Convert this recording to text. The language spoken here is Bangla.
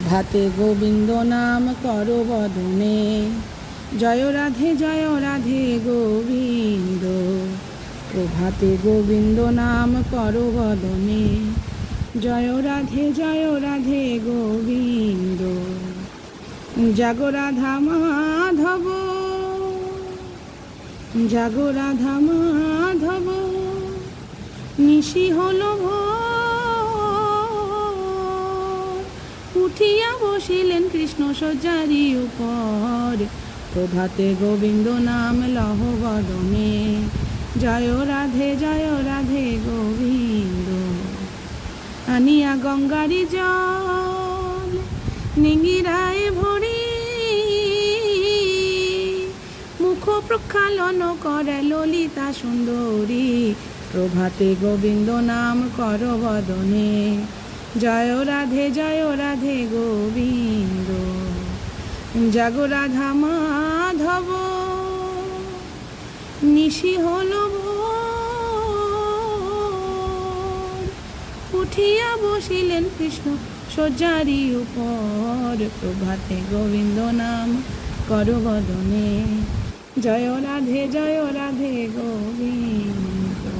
প্রভাতে গোবিন্দ নাম কর বদনে। জয় রাধে গোবিন্দ। প্রভাতে গোবিন্দ নাম কর বদনে। জয় রাধে গোবিন্দ। জাগো রাধা মাধব, জাগো রাধা মাধব, নিশি হলো ভোর। উঠিয়া বসিলেন কৃষ্ণ শয্যারি উপর। প্রভাতে গোবিন্দ নাম লহ বদনে। জয় রাধে গোবিন্দ। আনিয়া গঙ্গারি জল নিঙিরায় ভরি, মুখ প্রক্ষালন করে ললিতা সুন্দরী। প্রভাতে গোবিন্দ নাম কর বদনে। জয় রাধে গোবিন্দ। জাগো রাধা মাধব, নিশি হলো ভোর। উঠিয়া বসিলেন কৃষ্ণ শয্যারি উপর। প্রভাতে গোবিন্দ নাম কর বদনে। জয় রাধে গোবিন্দ।